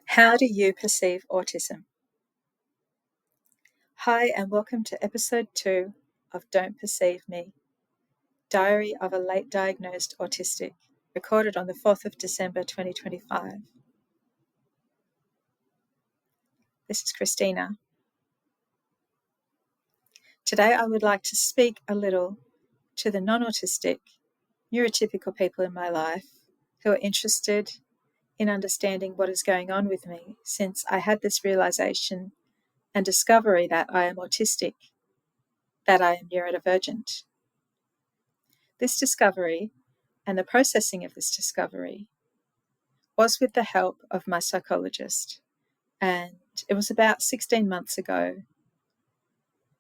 How do you perceive autism? Hi, and welcome to episode 2 of Don't Perceive Me, Diary of a Late Diagnosed Autistic, recorded on the 4th of December 2025. This is Christina. Today I would like to speak a little to the non-autistic, neurotypical people in my life who are interested in understanding what is going on with me since I had this realization and discovery that I am autistic, that I am neurodivergent. This discovery and the processing of this discovery was with the help of my psychologist, and it was about 16 months ago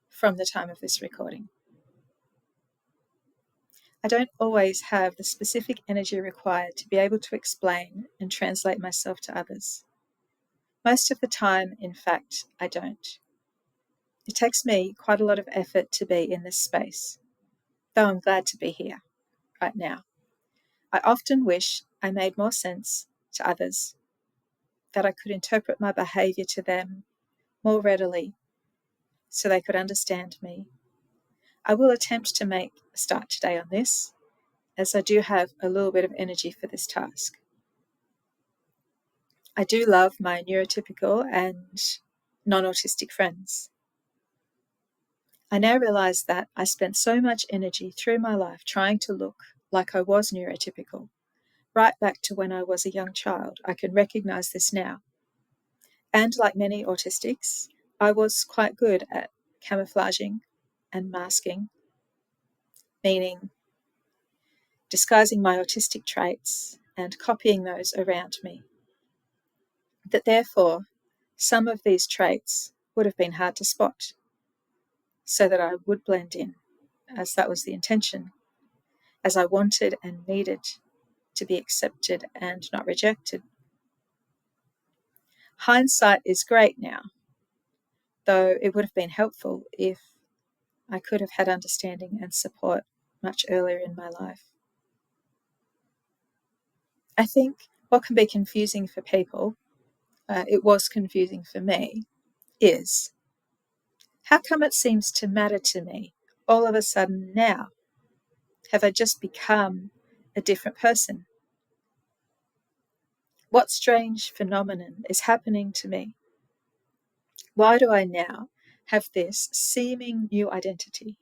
from the time of this recording. I don't always have the specific energy required to be able to explain and translate myself to others. Most of the time, in fact, I don't. It takes me quite a lot of effort to be in this space, though I'm glad to be here right now. I often wish I made more sense to others, that I could interpret my behaviour to them more readily so they could understand me. I will attempt to make a start today on this, as I do have a little bit of energy for this task. I do love my neurotypical and non-autistic friends. I now realise that I spent so much energy through my life trying to look like I was neurotypical, right back to when I was a young child. I can recognise this now. And like many autistics, I was quite good at camouflaging and masking, meaning disguising my autistic traits and copying those around me. That therefore, some of these traits would have been hard to spot, so that I would blend in, as that was the intention, as I wanted and needed to be accepted and not rejected. Hindsight is great now, though it would have been helpful if I could have had understanding and support much earlier in my life. I think what can be confusing for people, it was confusing for me, is how come it seems to matter to me all of a sudden now? Have I just become a different person? What strange phenomenon is happening to me? Why do I now have this seeming new identity?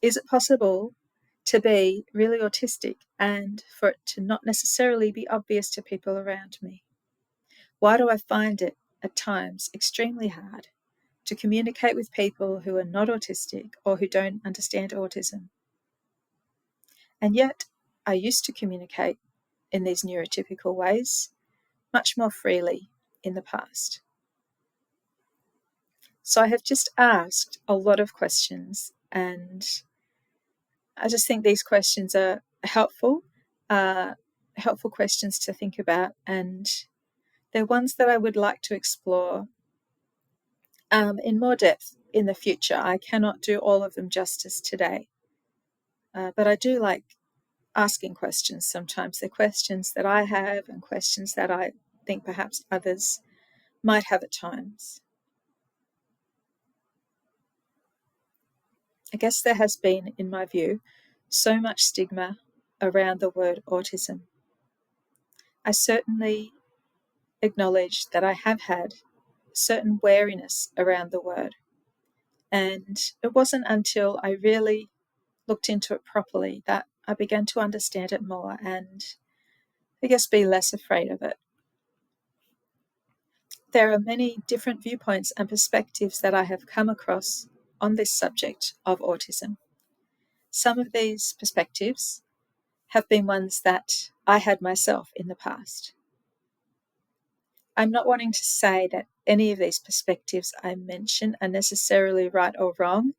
Is it possible to be really autistic and for it to not necessarily be obvious to people around me? Why do I find it at times extremely hard to communicate with people who are not autistic or who don't understand autism? And yet, I used to communicate in these neurotypical ways much more freely in the past. So I have just asked a lot of questions, and I just think these questions are helpful questions to think about, and they're ones that I would like to explore in more depth in the future. I cannot do all of them justice today, but I do like asking questions sometimes. They're questions that I have and questions that I think perhaps others might have at times. I guess there has been, in my view, so much stigma around the word autism. I certainly acknowledge that I have had a certain wariness around the word, and it wasn't until I really looked into it properly that I began to understand it more and I guess be less afraid of it. There are many different viewpoints and perspectives that I have come across on this subject of autism. Some of these perspectives have been ones that I had myself in the past. I'm not wanting to say that any of these perspectives I mention are necessarily right or wrong.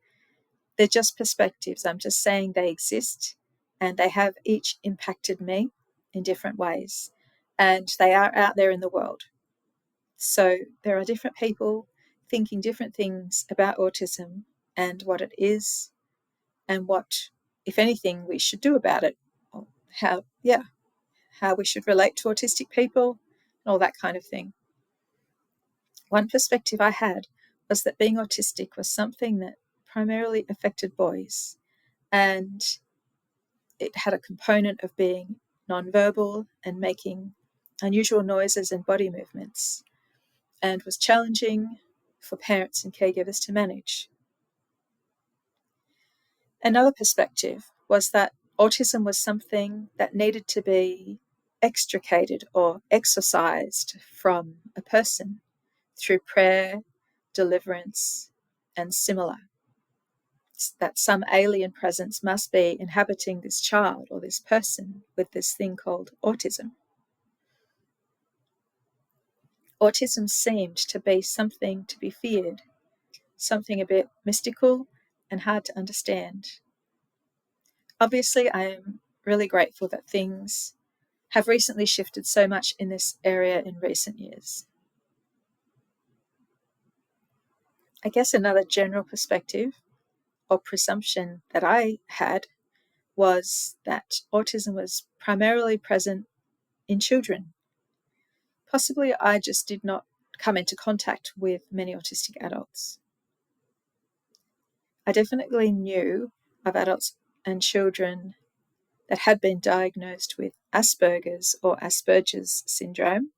They're just perspectives. I'm just saying they exist and they have each impacted me in different ways, and they are out there in the world. So there are different people thinking different things about autism and what it is and what, if anything, we should do about it. How we should relate to autistic people and all that kind of thing. One perspective I had was that being autistic was something that primarily affected boys, and it had a component of being nonverbal and making unusual noises and body movements, and was challenging for parents and caregivers to manage. Another perspective was that autism was something that needed to be extricated or exorcised from a person through prayer, deliverance, and similar. That some alien presence must be inhabiting this child or this person with this thing called autism. Autism seemed to be something to be feared, something a bit mystical and hard to understand. Obviously, I am really grateful that things have recently shifted so much in this area in recent years. I guess another general perspective or presumption that I had was that autism was primarily present in children. Possibly I just did not come into contact with many autistic adults. I definitely knew of adults and children that had been diagnosed with Asperger's or Asperger's syndrome.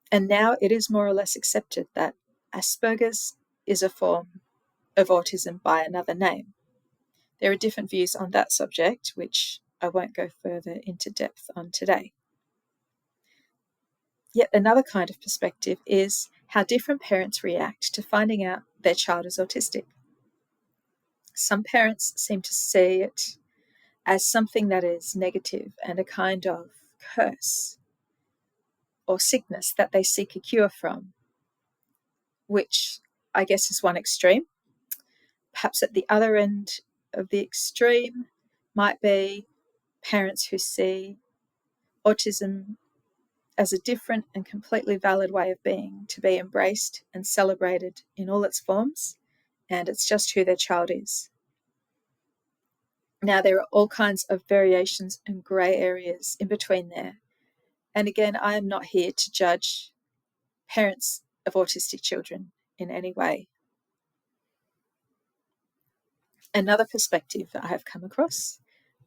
And now it is more or less accepted that Asperger's is a form of autism by another name. There are different views on that subject, which I won't go further into depth on today. Yet another kind of perspective is how different parents react to finding out their child is autistic. Some parents seem to see it as something that is negative and a kind of curse or sickness that they seek a cure from, which I guess is one extreme. Perhaps at the other end of the extreme might be parents who see autism as a different and completely valid way of being, to be embraced and celebrated in all its forms, and it's just who their child is. Now, there are all kinds of variations and grey areas in between there. And again, I am not here to judge parents of autistic children in any way. Another perspective that I have come across,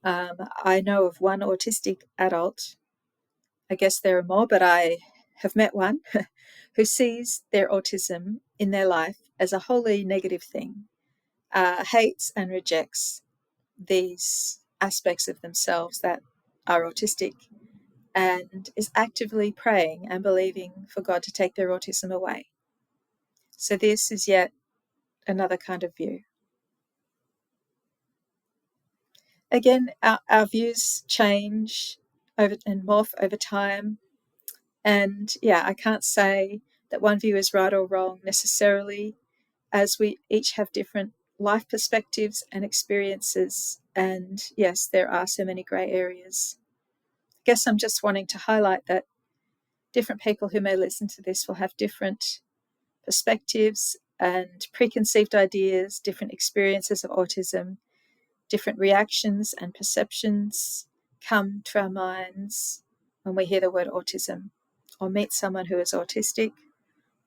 I know of one autistic adult, I guess there are more, but I have met one who sees their autism in their life as a wholly negative thing, hates and rejects these aspects of themselves that are autistic, and is actively praying and believing for God to take their autism away. So this is yet another kind of view. Again, our views change and morph over time. And yeah, I can't say that one view is right or wrong necessarily, as we each have different life perspectives and experiences. And yes, there are so many grey areas. I guess I'm just wanting to highlight that different people who may listen to this will have different perspectives and preconceived ideas, different experiences of autism, different reactions and perceptions come to our minds when we hear the word autism, or meet someone who is autistic,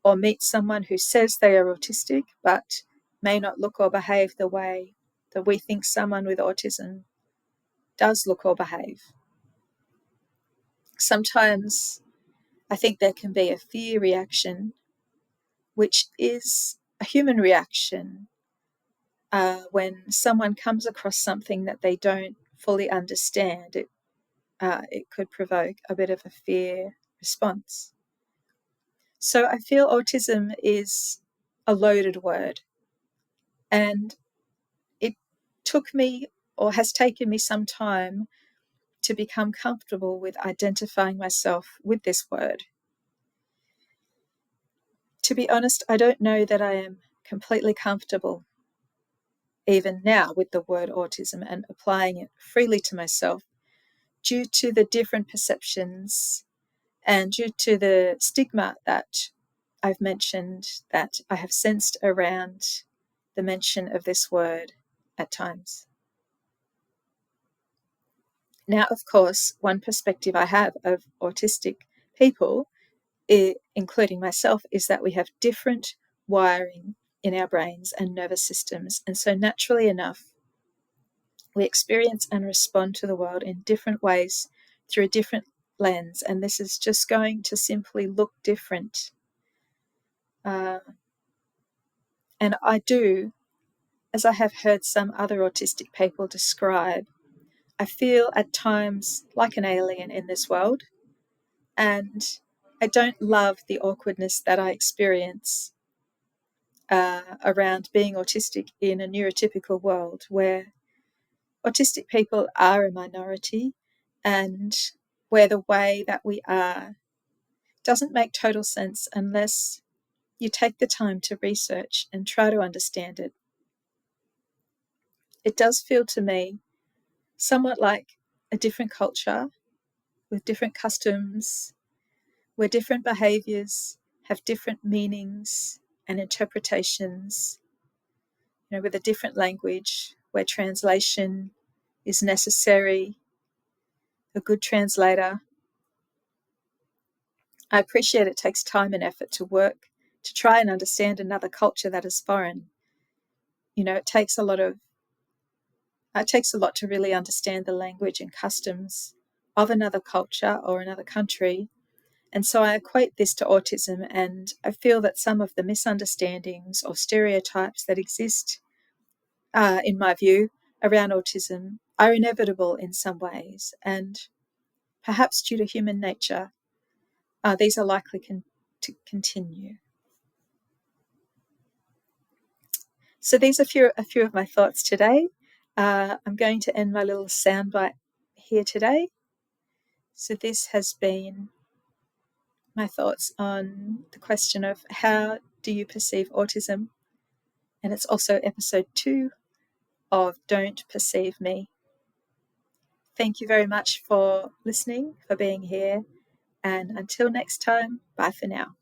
or meet someone who says they are autistic but may not look or behave the way that we think someone with autism does look or behave. Sometimes I think there can be a fear reaction, which is a human reaction when someone comes across something that they don't fully understand. It could provoke a bit of a fear response. So I feel autism is a loaded word, and it took me, or has taken me, some time to become comfortable with identifying myself with this word. To be honest, I don't know that I am completely comfortable even now with the word autism and applying it freely to myself, due to the different perceptions and due to the stigma that I've mentioned, that I have sensed around the mention of this word at times. Now, of course, one perspective I have of autistic people including myself, is that we have different wiring in our brains and nervous systems. And so naturally enough, we experience and respond to the world in different ways through a different lens. And this is just going to simply look different. And I do, as I have heard some other autistic people describe, I feel at times like an alien in this world. And I don't love the awkwardness that I experience around being autistic in a neurotypical world where autistic people are a minority and where the way that we are doesn't make total sense unless you take the time to research and try to understand it. It does feel to me somewhat like a different culture with different customs, where different behaviours have different meanings and interpretations, with a different language, where translation is necessary, a good translator. I appreciate it takes time and effort to work to try and understand another culture that is foreign. It takes a lot to really understand the language and customs of another culture or another country. And so I equate this to autism, and I feel that some of the misunderstandings or stereotypes that exist, in my view, around autism are inevitable in some ways, and perhaps due to human nature, these are likely to continue. So these are a few of my thoughts today. I'm going to end my little soundbite here today. So this has been my thoughts on the question of how do you perceive autism? And it's also episode 2 of Don't Perceive Me. Thank you very much for listening, for being here. And until next time, bye for now.